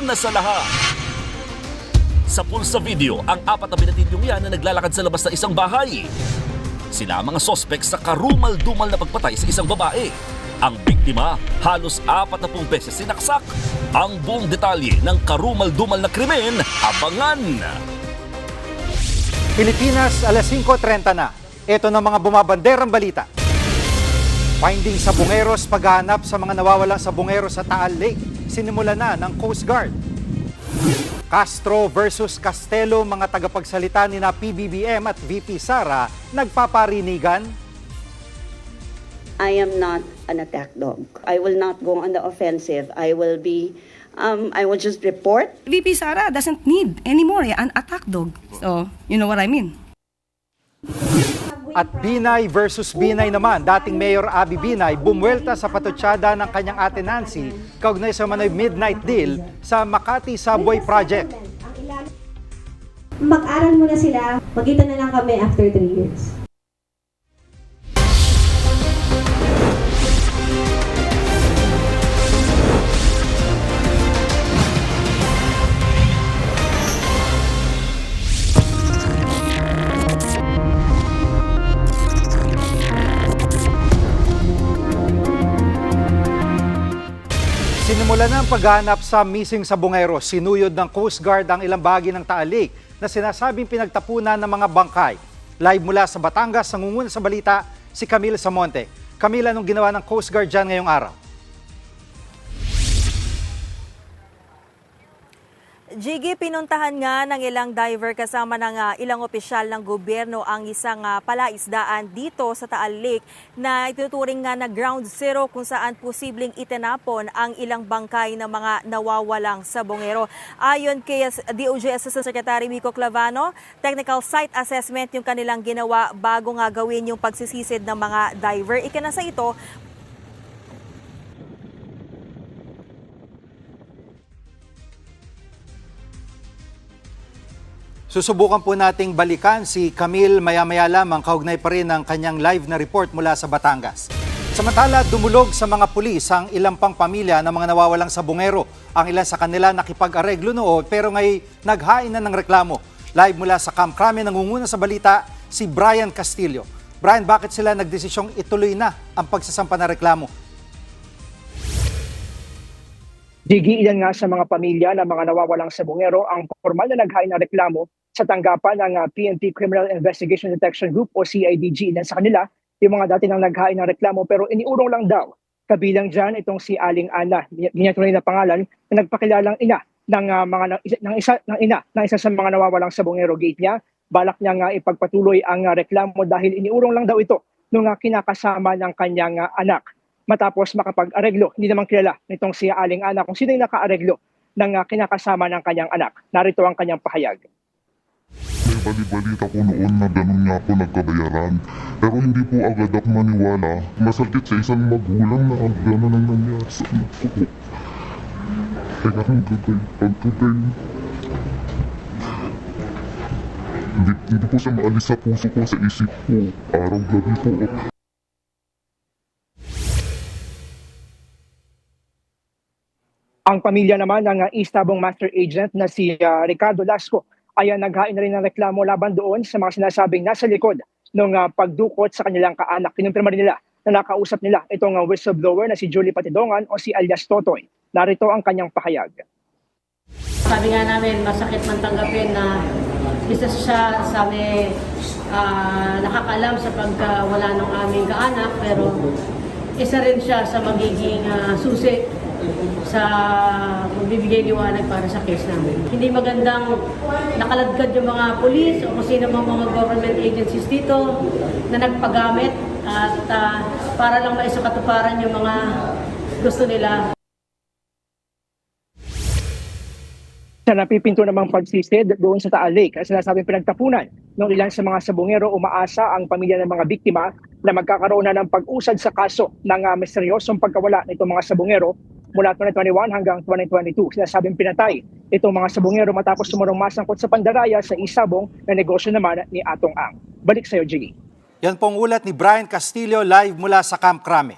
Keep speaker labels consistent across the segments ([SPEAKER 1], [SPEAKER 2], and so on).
[SPEAKER 1] una sa lahat. Sa pulsa video, ang 4 na binatilyong yan na naglalakad sa labas ng isang bahay. Sila ang mga sospek sa karumal-dumal na pagpatay sa isang babae. Ang biktima, halos 40 beses sinaksak. Ang buong detalye ng karumal-dumal na krimen, abangan!
[SPEAKER 2] Pilipinas, alas 5:30 na. Ito na mga bumabanderang balita. Finding sa bungeros, paghahanap sa mga nawawalang sa bungero sa Taal Lake. Sinimula na ng Coast Guard. Castro versus Castelo, mga tagapagsalita ni na PBBM at VP Sara nagpaparinigan.
[SPEAKER 3] I am not an attack dog. I will not go on the offensive. I will just report.
[SPEAKER 4] VP Sara doesn't need anymore an attack dog. So, you know what I mean.
[SPEAKER 2] At Binay versus Binay naman, dating Mayor Abby Binay bumuelta sa patutsada ng kanyang ate Nancy kaugnay sa Manoy Midnight Deal sa Makati Subway Project.
[SPEAKER 5] Mag-aral muna sila, magkita na lang kami after 3 years.
[SPEAKER 2] Sinimula na ang paghahanap sa missing sa bungero. Sinuyod ng Coast Guard ang ilang bahagi ng Taal Lake na sinasabing pinagtapunan ng mga bangkay. Live mula sa Batangas, nangunguna sa balita si Camille Samonte. Camille, anong ginawa ng Coast Guard dyan ngayong araw?
[SPEAKER 6] Jiggy, pinuntahan nga ng ilang diver kasama ng ilang opisyal ng gobyerno ang isang palaisdaan dito sa Taal Lake na ituturing nga na ground zero kung saan posibleng itinapon ang ilang bangkay ng mga nawawalang sa bungero. Ayon kay DOJ Assistant Secretary Mico Clavano, technical site assessment yung kanilang ginawa bago nga gawin yung pagsisisid ng mga diver. Ikinasa ito,
[SPEAKER 2] Susubukan po nating balikan si Camille maya-maya lamang, kaugnay pa rin ang kanyang live na report mula sa Batangas. Samantala, dumulog sa mga pulis ang ilang pang pamilya ng mga nawawalang sa bungero. Ang ilan sa kanila nakipag-areglo noon pero ngay naghain na ng reklamo. Live mula sa Camp Crame, nangunguna sa balita si Brian Castillo. Brian, bakit sila nagdesisyong ituloy na ang pagsasampa ng reklamo?
[SPEAKER 7] Digi, ilan nga sa mga pamilya ng mga nawawalang sa bungero ang formal na naghain ng reklamo sa tanggapan ng PNP Criminal Investigation Detection Group o CIDG. Ilan sa kanila, yung mga dati nang naghain ng reklamo pero iniurong lang daw. Kabilang dyan itong si Aling Ana, ginatunay na pangalan, na nagpakilalang ina ng isa sa mga nawawalang sa bungero. Gate niya, balak niya nga ipagpatuloy ang reklamo dahil iniurong lang daw ito nung kinakasama ng kanyang anak. Matapos makapag-areglo, hindi naman kilala nitong si Aling Ana kung sino yung naka-areglo ng kinakasama ng kanyang anak. Narito ang kanyang pahayag.
[SPEAKER 8] May bali-balita ko noon na ganun nga po nagkabayaran. Pero hindi po agad ako maniwala. Masakit sa isang magulang na ang gano'n ang nangyari sa anak ko. Kaya pagkabay. Hindi po siya maalis sa puso ko, sa isip ko. Araw-gabi po.
[SPEAKER 7] Ang pamilya naman ng East Tabong Master Agent na si Ricardo Lasco ay naghain na rin ng reklamo laban doon sa mga sinasabing nasa likod ng pagdukot sa kanilang kaanak. Kinumpirma rin nila na nakausap nila itong whistleblower na si Julie Patidongan o si alias Totoy. Narito ang kanyang pahayag.
[SPEAKER 9] Sabi nga namin, masakit man tanggapin na isa siya sabi nakakaalam sa pagkawala ng aming kaanak, pero isa rin siya sa magiging susi sa magbibigay liwanag para sa case namin. Hindi magandang nakaladkad yung mga pulis o kung sino mga government agencies dito na nagpagamit at para lang maisakatuparan yung mga gusto nila.
[SPEAKER 7] Sa napipinto namang pagsisid doon sa Taal Lake, ay sinasabing pinagtapunan ng ilan sa mga sabungero, umaasa ang pamilya ng mga biktima na magkakaroon na ng pag-usad sa kaso ng misteryosong pagkawala nitong mga sabungero mula 2021 hanggang 2022. Sinasabing pinatay itong mga sabungero matapos sumurong masangkot sa pandaraya sa isabong na negosyo naman ni Atong Ang. Balik sa iyo, Jiggy.
[SPEAKER 2] Yan pong ulat ni Brian Castillo live mula sa Camp Crame.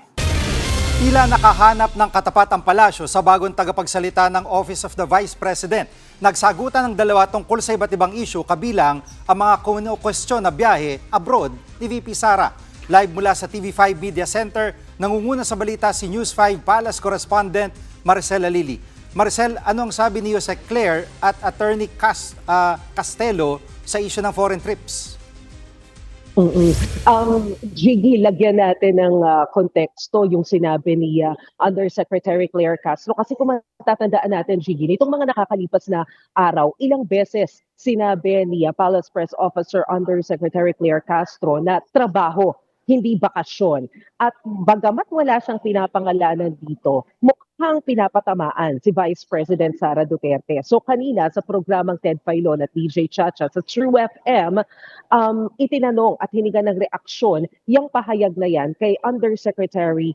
[SPEAKER 2] Tila nakahanap ng katapat ang palasyo sa bagong tagapagsalita ng Office of the Vice President. Nagsagutan ng dalawa tungkol sa iba't ibang issue kabilang ang mga kwestiyon na biyahe abroad ni VP Sara. Live mula sa TV5 Media Center, nangunguna sa balita si News 5 Palace correspondent Maricel Alili. Maricel, ano ang sabi ni Yusek Claire at Attorney Castelo sa issue ng foreign trips?
[SPEAKER 10] Jiggy, lagyan natin ng konteksto yung sinabi ni Undersecretary Claire Castro. Kasi kung matatandaan natin, Jiggy, nitong mga nakakalipas na araw, ilang beses sinabi ni Palace Press Officer Undersecretary Claire Castro na trabaho, hindi bakasyon. At bagamat wala siyang pinapangalanan dito, mukhang pinapatamaan si Vice President Sara Duterte. So kanina sa programang Ted Filon at DJ Chacha sa True FM, itinanong at hinigan ng reaksyon yung pahayag na yan kay Undersecretary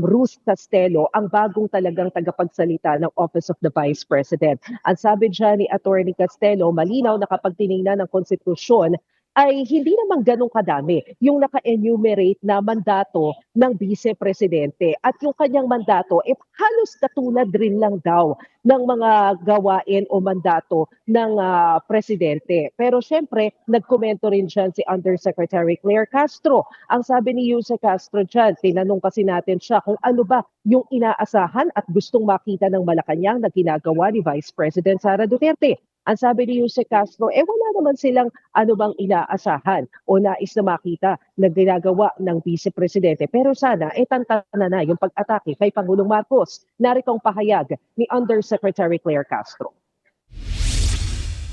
[SPEAKER 10] Ruth Castelo, ang bagong talagang tagapagsalita ng Office of the Vice President. Ang sabi dyan ni Attorney Castelo, malinaw na kapag tinignan ng konstitusyon, ay hindi naman ganun kadami yung naka-enumerate na mandato ng Vice Presidente at yung kanyang mandato halos katulad rin lang daw ng mga gawain o mandato ng Presidente. Pero syempre, nagkomento rin dyan si Undersecretary Claire Castro. Ang sabi ni Yusek Castro dyan, tinanong kasi natin siya kung ano ba yung inaasahan at gustong makita ng Malacanang na ginagawa ni Vice President Sara Duterte. Ang sabi ni Yusek Castro, wala naman silang ano bang inaasahan o nais na makita na ginagawa ng Vice Presidente. Pero sana, tantana na yung pag-atake kay Pangulong Marcos. Narito ang pahayag ni Undersecretary Claire Castro.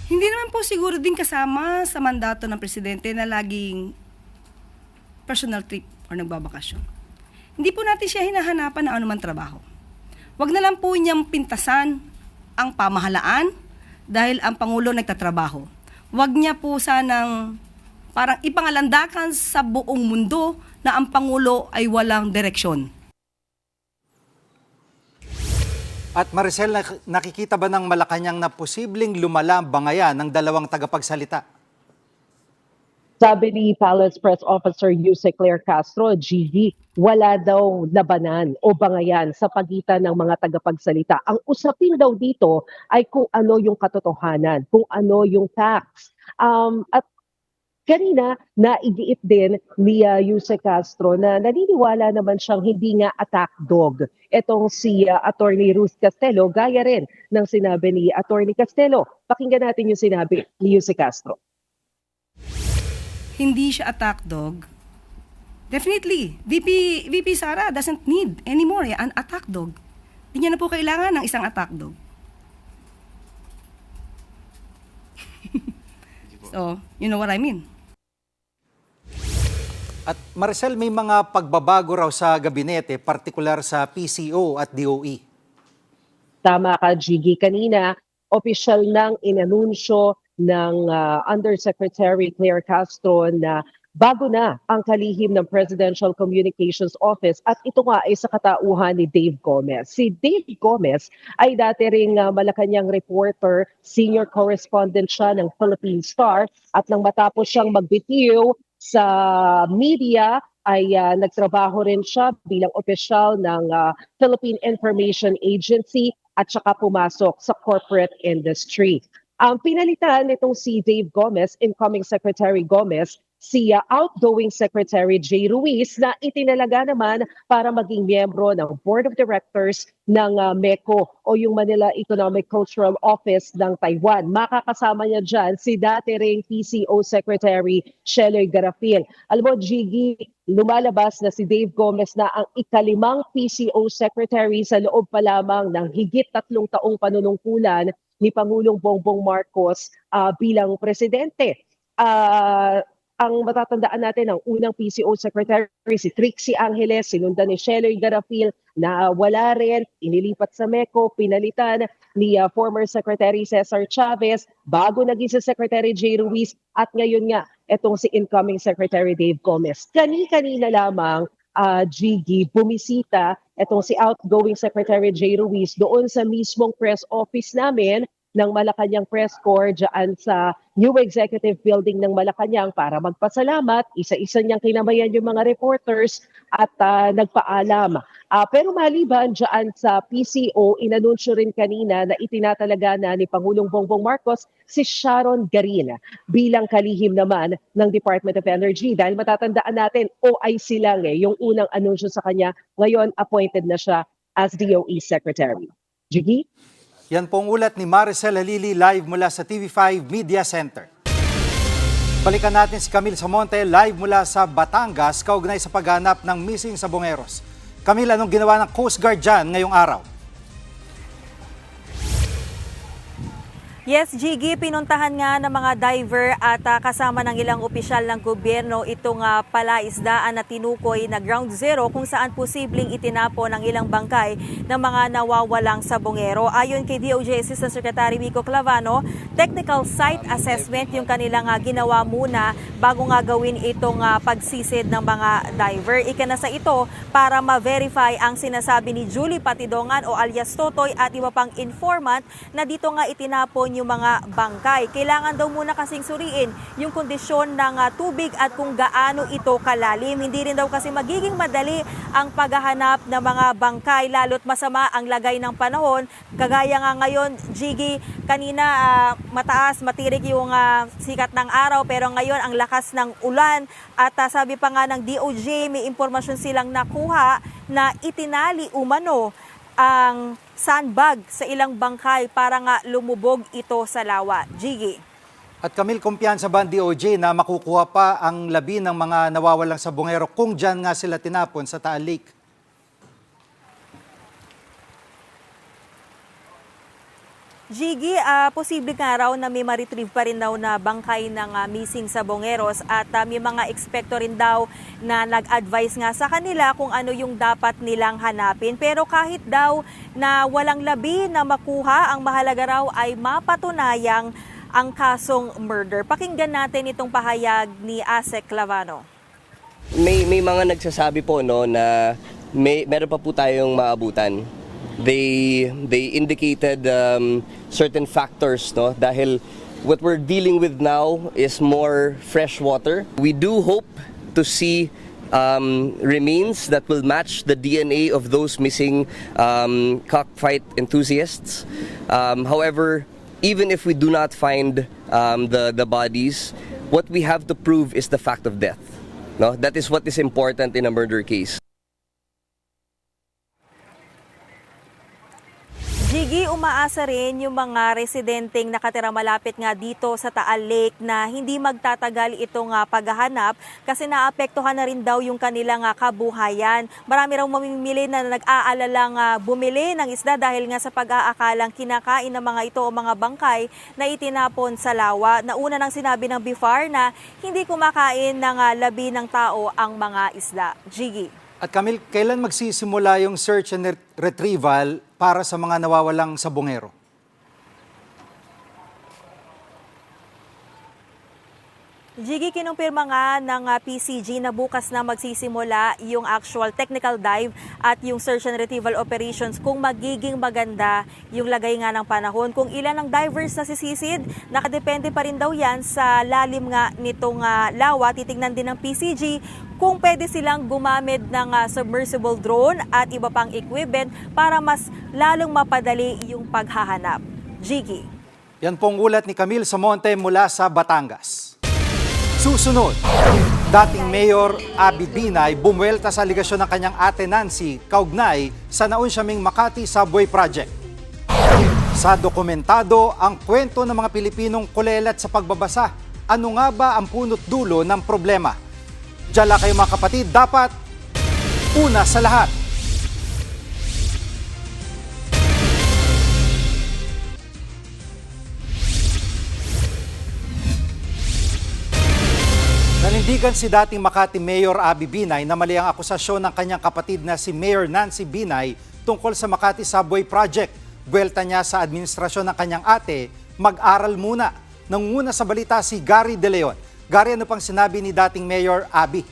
[SPEAKER 4] Hindi naman po siguro din kasama sa mandato ng Presidente na laging personal trip o nagbabakasyon. Hindi po natin siya hinahanapan ng anuman trabaho. Wag na lang po niyang pintasan ang pamahalaan dahil ang Pangulo nagtatrabaho. Huwag niya po sanang parang ipangalandakan sa buong mundo na ang Pangulo ay walang direksyon.
[SPEAKER 2] At Maricel, nakikita ba ng Malacanang na posibleng lumala ang bangayan ng dalawang tagapagsalita?
[SPEAKER 10] Sabi ni Palace Press Officer Yusek Claire Castro, GV, wala daw labanan o bangayan sa pagitan ng mga tagapagsalita. Ang usapin daw dito ay kung ano yung katotohanan, kung ano yung facts. At kanina, naigiit din ni Yusek Castro na naniniwala naman siyang hindi nga attack dog. Etong si Attorney Ruth Castelo, gaya rin ng sinabi ni Attorney Castelo. Pakinggan natin yung sinabi ni Yusek Castro.
[SPEAKER 4] Hindi siya attack dog. Definitely, VP Sara doesn't need anymore an attack dog. Hindi niya na po kailangan ng isang attack dog. So, you know what I mean?
[SPEAKER 2] At Maricel, may mga pagbabago raw sa gabinete, partikular sa PCO at DOE.
[SPEAKER 10] Tama ka, Jiggy. Kanina, opisyal nang inanunsyo ng Undersecretary Claire Castro na bago na ang kalihim ng Presidential Communications Office at ito nga ay sa katauhan ni Dave Gomez. Si Dave Gomez ay dati ring Malacanang reporter, senior correspondent siya ng Philippine Star at nang matapos siyang magbitiw sa media ay nagtrabaho rin siya bilang opisyal ng Philippine Information Agency at saka pumasok sa corporate industry. Ang pinalitan nitong si Dave Gomez, incoming Secretary Gomez, si outgoing Secretary Jay Ruiz na itinalaga naman para maging miyembro ng Board of Directors ng MECO o yung Manila Economic Cultural Office ng Taiwan. Makakasama niya dyan si dati ring PCO Secretary Sheloy Garafil. Alam mo, Jiggy, lumalabas na si Dave Gomez na ang ikalimang PCO Secretary sa loob pa lamang ng higit 3 taong panunungkulan ni Pangulong Bongbong Marcos bilang presidente. Ang matatandaan natin, ang unang PCO Secretary, si Trixie Angeles, sinundan ni Sheloy Garafil na wala rin, inilipat sa MECO, pinalitan ni former Secretary Cesar Chavez, bago naging si Secretary Jay Ruiz, at ngayon nga, etong si incoming Secretary Dave Gomez. Kani-kanina lamang, Jiggy, bumisita etong si outgoing Secretary Jay Ruiz doon sa mismong press office namin ng Malacanang Press Corps dyan sa new executive building ng Malacanang para magpasalamat. Isa-isa niyang kinamayan yung mga reporters at nagpaalam. Pero maliban dyan sa PCO, inanunsyo rin kanina na itinatalaga na ni Pangulong Bongbong Marcos si Sharon Garin bilang kalihim naman ng Department of Energy. Dahil matatandaan natin, OIC lang yung unang anunsyo sa kanya. Ngayon, appointed na siya as DOE Secretary. Jiggy?
[SPEAKER 2] Yan pong ulat ni Maricel Halili live mula sa TV5 Media Center. Balikan natin si Camille Samonte live mula sa Batangas kaugnay sa paghanap ng missing sabongeros. Camille, anong ginawa ng Coast Guard dyan ngayong araw?
[SPEAKER 6] Yes, Jiggy, pinuntahan nga ng mga diver at kasama ng ilang opisyal ng gobyerno itong palaisdaan na tinukoy na Ground Zero kung saan posibleng itinapon ang ilang bangkay ng mga nawawalang sabongero. Ayon kay DOJ Assistant Secretary Vico Clavano, technical site assessment yung kanilang ginawa muna bago nga gawin itong pagsisid ng mga diver. Ikinasa ito para ma-verify ang sinasabi ni Julie Patidongan o alias Totoy at iba pang informant na dito nga itinapon yung mga bangkay. Kailangan daw muna kasing suriin yung kondisyon ng tubig at kung gaano ito kalalim. Hindi rin daw kasi magiging madali ang paghahanap ng mga bangkay lalo't masama ang lagay ng panahon. Kagaya nga ngayon, Jiggy, kanina mataas, matirik yung sikat ng araw pero ngayon ang lakas ng ulan at sabi pa nga ng DOJ may impormasyon silang nakuha na itinali umano ang sandbag sa ilang bangkay para nga lumubog ito sa lawa. Jiggy.
[SPEAKER 2] At Camille, kumpiyansa ba ang DOJ na makukuha pa ang labi ng mga nawawalang sabongero kung dyan nga sila tinapon sa Taal Lake?
[SPEAKER 6] Jiggy, posible nga raw na may ma-retrieve pa rin daw na bangkay ng missing sabongeros at may mga ekspekto rin daw na nag-advise nga sa kanila kung ano yung dapat nilang hanapin. Pero kahit daw na walang labi na makuha, ang mahalaga raw ay mapatunayang ang kasong murder. Pakinggan natin itong pahayag ni Asek Clavano.
[SPEAKER 11] May mga nagsasabi po no na meron pa po tayong maabutan. They indicated certain factors no dahil what we're dealing with now is more fresh water. We do hope to see remains that will match the DNA of those missing cockfight enthusiasts. However, even if we do not find the bodies, what we have to prove is the fact of death. No, that is what is important in a murder case.
[SPEAKER 6] Jiggy, umaasa rin yung mga residenteng nakatira malapit nga dito sa Taal Lake na hindi magtatagal itong paghahanap kasi naapektuhan na rin daw yung kanilang kabuhayan. Marami raw mamimili na nag-aalalang bumili ng isda dahil nga sa pag-aakalang kinakain ng mga ito o mga bangkay na itinapon sa lawa. Nauna nang sinabi ng BIFAR na hindi kumakain ng labi ng tao ang mga isda. Jiggy.
[SPEAKER 2] At Camille, kailan magsisimula yung search and retrieval para sa mga nawawalang sabongero?
[SPEAKER 6] Jiggy, kinumpirma nga ng PCG na bukas na magsisimula yung actual technical dive at yung search and retrieval operations kung magiging maganda yung lagay nga ng panahon. Kung ilan ang divers na sisisid, nakadepende pa rin daw yan sa lalim nga nitong lawa. Titignan din ng PCG kung pwede silang gumamit ng submersible drone at iba pang equipment para mas lalong mapadali yung paghahanap. Jiggy.
[SPEAKER 2] Yan pong ulat ni Camille Samonte mula sa Batangas. Susunod, dating Mayor Abby Binay bumuelta sa aligasyon ng kanyang ate Nancy kaugnay sa naunsyaming Makati Subway Project. Sa dokumentado ang kwento ng mga Pilipinong kulelat sa pagbabasa. Ano nga ba ang punot dulo ng problema? Diyan kayo mga kapatid, dapat una sa lahat. Nanindigan si dating Makati Mayor Abby Binay na mali ang akusasyon ng kanyang kapatid na si Mayor Nancy Binay tungkol sa Makati Subway Project. Buwelta niya sa administrasyon ng kanyang ate, mag-aral muna. Nanguna sa balita si Gary De Leon. Gary, ano pang sinabi ni dating Mayor Abby?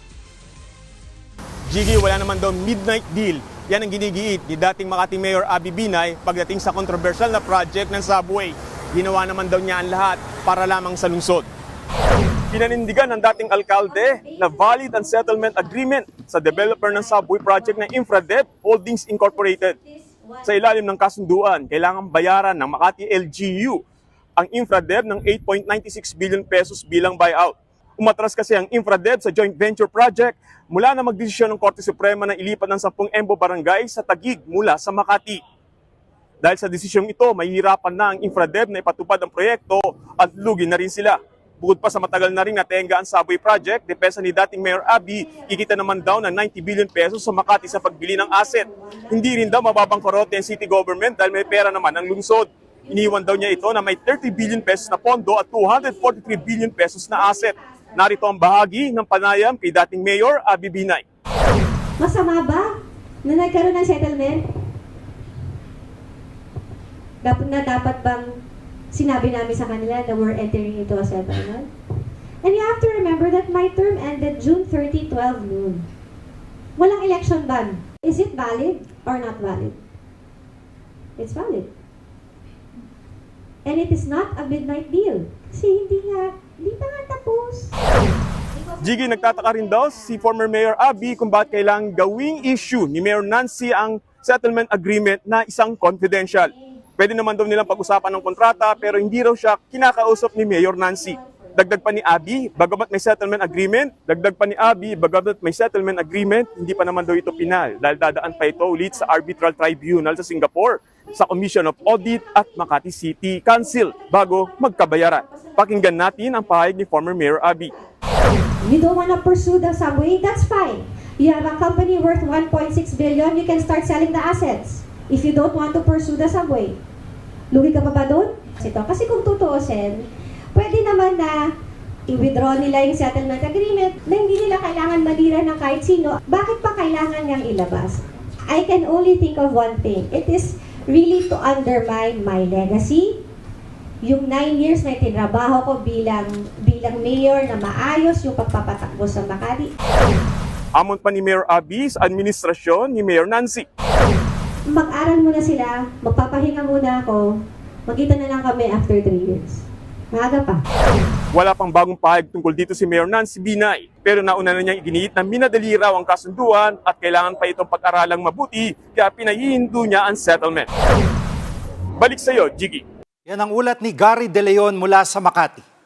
[SPEAKER 12] Jiggy, wala naman daw midnight deal. Yan ang ginigiit ni dating Makati Mayor Abby Binay pagdating sa kontrobersyal na project ng subway. Ginawa naman daw niya ang lahat para lamang sa lungsod. Pinanindigan ng dating alkalde na valid ang settlement agreement sa developer ng subway project na Infradev Holdings Incorporated. Sa ilalim ng kasunduan, kailangan bayaran ng Makati LGU ang Infradev ng 8.96 billion pesos bilang buyout. Umatras kasi ang Infradev sa joint venture project mula na magdesisyon ng Korte Suprema na ilipat ng 10 Embo Barangay sa Taguig mula sa Makati. Dahil sa desisyong ito, mahihirapan na ang Infradev na ipatupad ang proyekto at lugi na rin sila. Bukod pa sa matagal na rin natenga ang subway project, depensa ni dating Mayor Abby, kikita naman daw ng 90 billion pesos sa Makati sa pagbili ng asset. Hindi rin daw mababangkorote ang city government dahil may pera naman ang lungsod. Iniwan daw niya ito na may 30 billion pesos na pondo at 243 billion pesos na asset. Narito ang bahagi ng panayam kay dating Mayor Abby Binay.
[SPEAKER 5] Masama ba na nagkaroon ng settlement? Dapat bang sinabi namin sa kanila na we're entering into a settlement? And you have to remember that my term ended June 30, 12 noon. Walang election ban. Is it valid or not valid? It's valid. And it is not a midnight deal. Kasi hindi pa nga tapos.
[SPEAKER 12] Jiggy, nagtataka rin daw si former Mayor Abby kung bakit kailangang gawing issue ni Mayor Nancy ang settlement agreement na isang confidential. Pwede naman daw nilang pag-usapan ng kontrata pero hindi raw siya kinakausap ni Mayor Nancy. Dagdag pa ni Abby, bagamat may settlement agreement, hindi pa naman daw ito pinal dahil dadaan pa ito ulit sa arbitral tribunal sa Singapore, sa Commission of Audit at Makati City Council bago magkabayaran. Pakinggan natin ang pahayag ni former Mayor Abby.
[SPEAKER 5] You don't want to pursue the subway? That's fine. You have a company worth 1.6 billion, you can start selling the assets. If you don't want to pursue the subway, lugi ka pa ba doon? Kasi kung tutuusin, pwede naman na i-withdraw nila yung settlement agreement na hindi nila kailangan madira ng kahit sino. Bakit pa kailangan niyang ilabas? I can only think of one thing. It is really to undermine my legacy. Yung 9 years na tinrabaho ko bilang mayor na maayos yung pagpapatakbo sa Makati.
[SPEAKER 12] Amon pa ni Mayor Abby sa administrasyon ni Mayor Nancy.
[SPEAKER 5] Mag-aral muna sila, magpapahinga muna ako, magkita na lang kami after 3 years. Maaga pa.
[SPEAKER 12] Wala pang bagong pahayag tungkol dito si Mayor Nancy Binay, pero nauna na niyang iginiit na minadali raw ang kasunduan at kailangan pa itong pag-aralang mabuti kaya pinahihinto niya ang settlement. Balik sa iyo, Jiggy.
[SPEAKER 2] Yan ang ulat ni Gary De Leon mula sa Makati.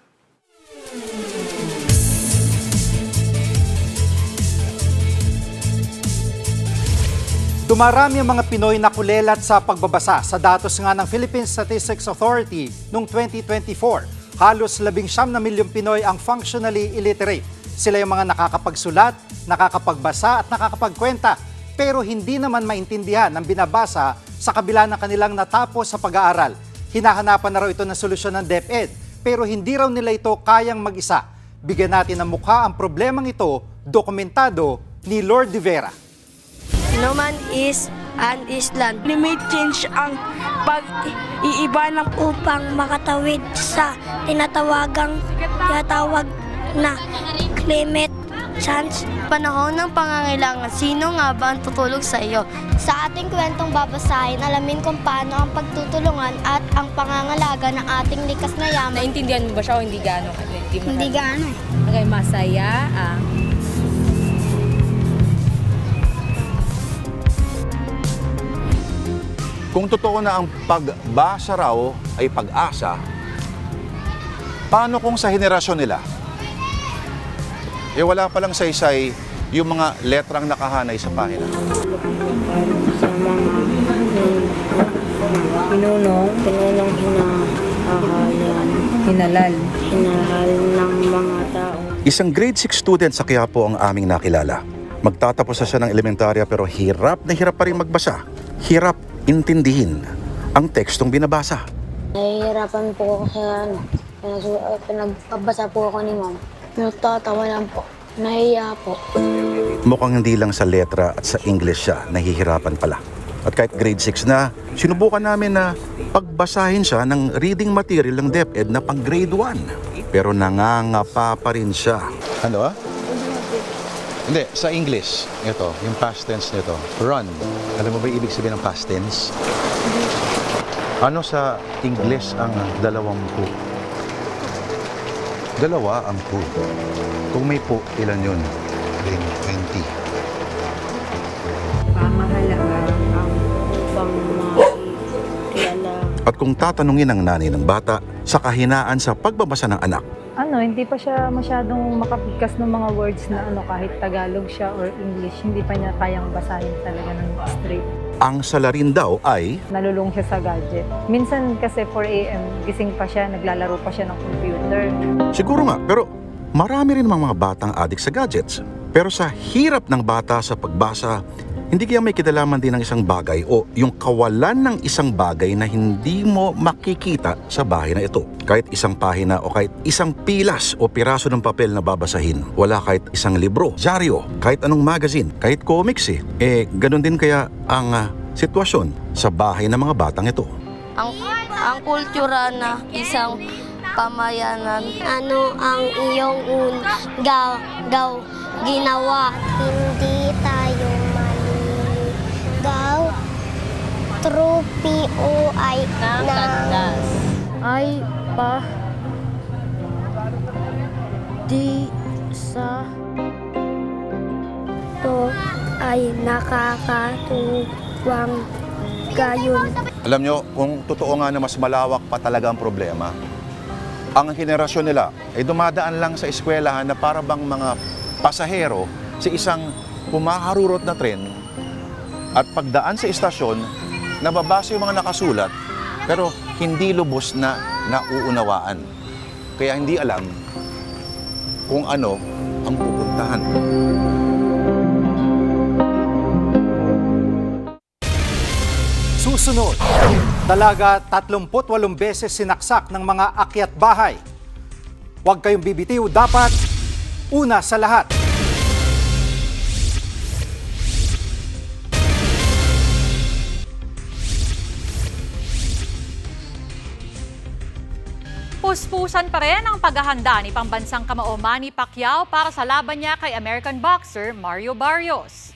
[SPEAKER 2] Dumarami ang mga Pinoy na kulelat sa pagbabasa sa datos nga ng Philippine Statistics Authority noong 2024. Halos 19 na milyong Pinoy ang functionally illiterate. Sila yung mga nakakapagsulat, nakakapagbasa at nakakapagkwenta, pero hindi naman maintindihan ang binabasa sa kabila ng kanilang natapos sa pag-aaral. Hinahanapan na raw ito ng solusyon ng DepEd, pero hindi raw nila ito kayang mag-isa. Bigyan natin ng mukha ang problemang ito, dokumentado ni Lord De Vera.
[SPEAKER 13] Naman is an island. Limit change ang pag-iiba ng upang makatawid sa tinatawag na climate change. Panahon ng pangangailangan, sino nga ba ang tutulog sa iyo? Sa ating kwentong babasahin, alamin kung paano ang pagtutulungan at ang pangangalaga ng ating likas na yaman.
[SPEAKER 14] Naintindihan mo ba siya o hindi gaano?
[SPEAKER 13] Hindi gaano eh.
[SPEAKER 14] Okay, masaya
[SPEAKER 15] Kung totoo na ang pagbasa raw ay pag-asa, paano kung sa henerasyon nila? Wala palang saysay yung mga letrang nakahanay sa pahina.
[SPEAKER 13] Sa mga pinunong hinahal ng mga tao.
[SPEAKER 15] Isang grade 6 student sa Quiapo ang aming nakilala. Magtatapos na siya ng elementarya pero hirap na hirap pa rin magbasa. Hirap intindihin ang tekstong binabasa.
[SPEAKER 13] Nahihirapan po ako sa pinagbabasa po ako ni Ma'am. Nagtatawa lang po. Nahiya po.
[SPEAKER 15] Mukhang hindi lang sa letra at sa English siya nahihirapan pala. At kahit grade 6 na, sinubukan namin na pagbasahin siya ng reading material ng DepEd na pang grade 1. Pero nangangapa pa rin siya. Ano Hindi, sa English, ito, yung past tense nito, run. Alam mo ba ibig sabihin ng past tense? Ano sa English ang 20? Dalawa ang po. Kung may po, ilan yun? 20.
[SPEAKER 16] Pamahalaga ang upang makilala.
[SPEAKER 15] At kung tatanungin ng nanay ng bata sa kahinaan sa pagbabasa ng anak,
[SPEAKER 17] Hindi pa siya masyadong makapigkas ng mga words na kahit Tagalog siya or English, hindi pa niya kayang basahin talaga ng straight.
[SPEAKER 15] ang salarin daw ay
[SPEAKER 17] Nalulung siya sa gadget. Minsan kasi 4 a.m. gising pa siya, naglalaro pa siya ng computer.
[SPEAKER 15] siguro nga, pero marami rin mga batang adik sa gadgets. Pero sa hirap ng bata sa pagbasa, hindi kaya may kinalaman din ng isang bagay o yung kawalan ng isang bagay na hindi mo makikita sa bahay na ito. Kahit isang pahina o kahit isang pilas o piraso ng papel na babasahin. Wala kahit isang libro, dyaryo, kahit anong magazine, kahit comics ganun din kaya ang sitwasyon sa bahay ng mga batang ito.
[SPEAKER 13] Ang kultura na isang pamayanan. Ano ang iyong ginawa? Hindi tayo maligaw. Trupi o ay nakandas.
[SPEAKER 16] Ay pa di sa to ay nakakatuwang gayon.
[SPEAKER 15] Alam nyo, kung totoo nga na mas malawak pa talaga ang problema, ang henerasyon nila ay dumadaan lang sa eskwelahan na para bang mga pasahero sa isang pumaharurot na tren at pagdaan sa istasyon, nababasa yung mga nakasulat pero hindi lubos na nauunawaan. Kaya hindi alam kung ano ang pupuntahan.
[SPEAKER 2] Susunod, dalaga 38 beses sinaksak ng mga akyat bahay. Huwag kayong bibitiw, dapat una sa lahat.
[SPEAKER 18] Puspusan pa rin ang paghahanda ni pambansang kamao Manny Pacquiao para sa laban niya kay American boxer Mario Barrios.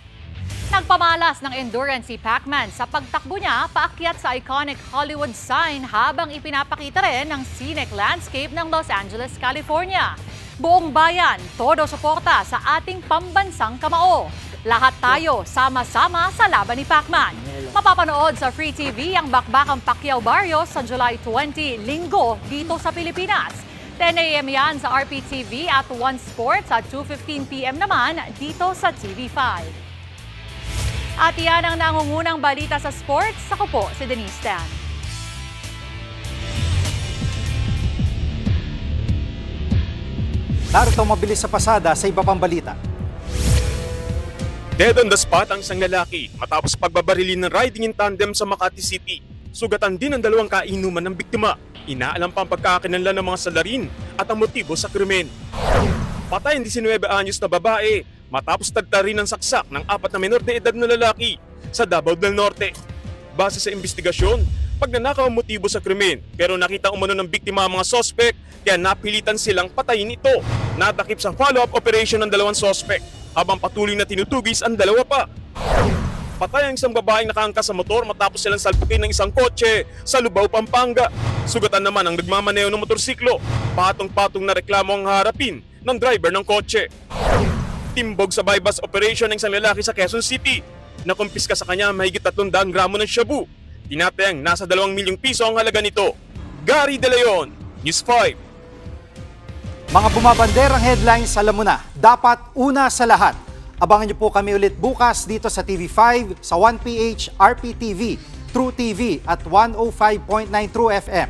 [SPEAKER 18] Nagpamalas ng endurance si Pacman sa pagtakbo niya paakyat sa iconic Hollywood sign habang ipinapakita rin ang scenic landscape ng Los Angeles, California. Buong bayan, todo suporta sa ating pambansang kamao. Lahat tayo sama-sama sa laban ni Pacman. Mapapanood sa Free TV ang bakbakang Pacquiao Barrios sa July 20, Linggo, dito sa Pilipinas. 10 a.m. yan sa RPTV at One Sports at 2:15 p.m. naman dito sa TV5. At yan ang nangungunang balita sa sports. Ako po si Denise Tan.
[SPEAKER 2] Narito mabilis sa pasada sa iba pang balita.
[SPEAKER 12] Dead on the spot ang isang lalaki matapos pagbabarilin ng riding in tandem sa Makati City. Sugatan din ang dalawang kainuman ng biktima. Inaalam pa ang pagkakakilanlan ng mga salarin at ang motibo sa krimen. Patay ang 19 anyos na babae matapos tagtarin ng saksak ng 4 na menor de edad na lalaki sa Davao del Norte. Base sa investigasyon, pagnanakaw ang motibo sa krimen pero nakita umano ng biktima ang mga sospek kaya napilitan silang patayin ito. Nadakip sa follow-up operation ng dalawang sospek habang patuloy na tinutugis ang dalawa pa. Patay ang isang babaeng nakaangkas sa motor matapos silang salpukin ng isang kotse sa Lubao, Pampanga. Sugatan naman ang nagmamaneo ng motorsiklo. Patong-patong na reklamo ang harapin ng driver ng kotse. Timbog sa bypass operation ng isang lalaki sa Quezon City. Nakumpiska sa kanya mahigit 300 gramo ng shabu. Tinatayang nasa 2 milyong piso ang halaga nito. Gary De Leon, News 5.
[SPEAKER 2] Mga bumabanderang headlines, alam mo na, dapat una sa lahat. Abangan niyo po kami ulit bukas dito sa TV5, sa 1PH, RPTV, True TV at 105.9 True FM.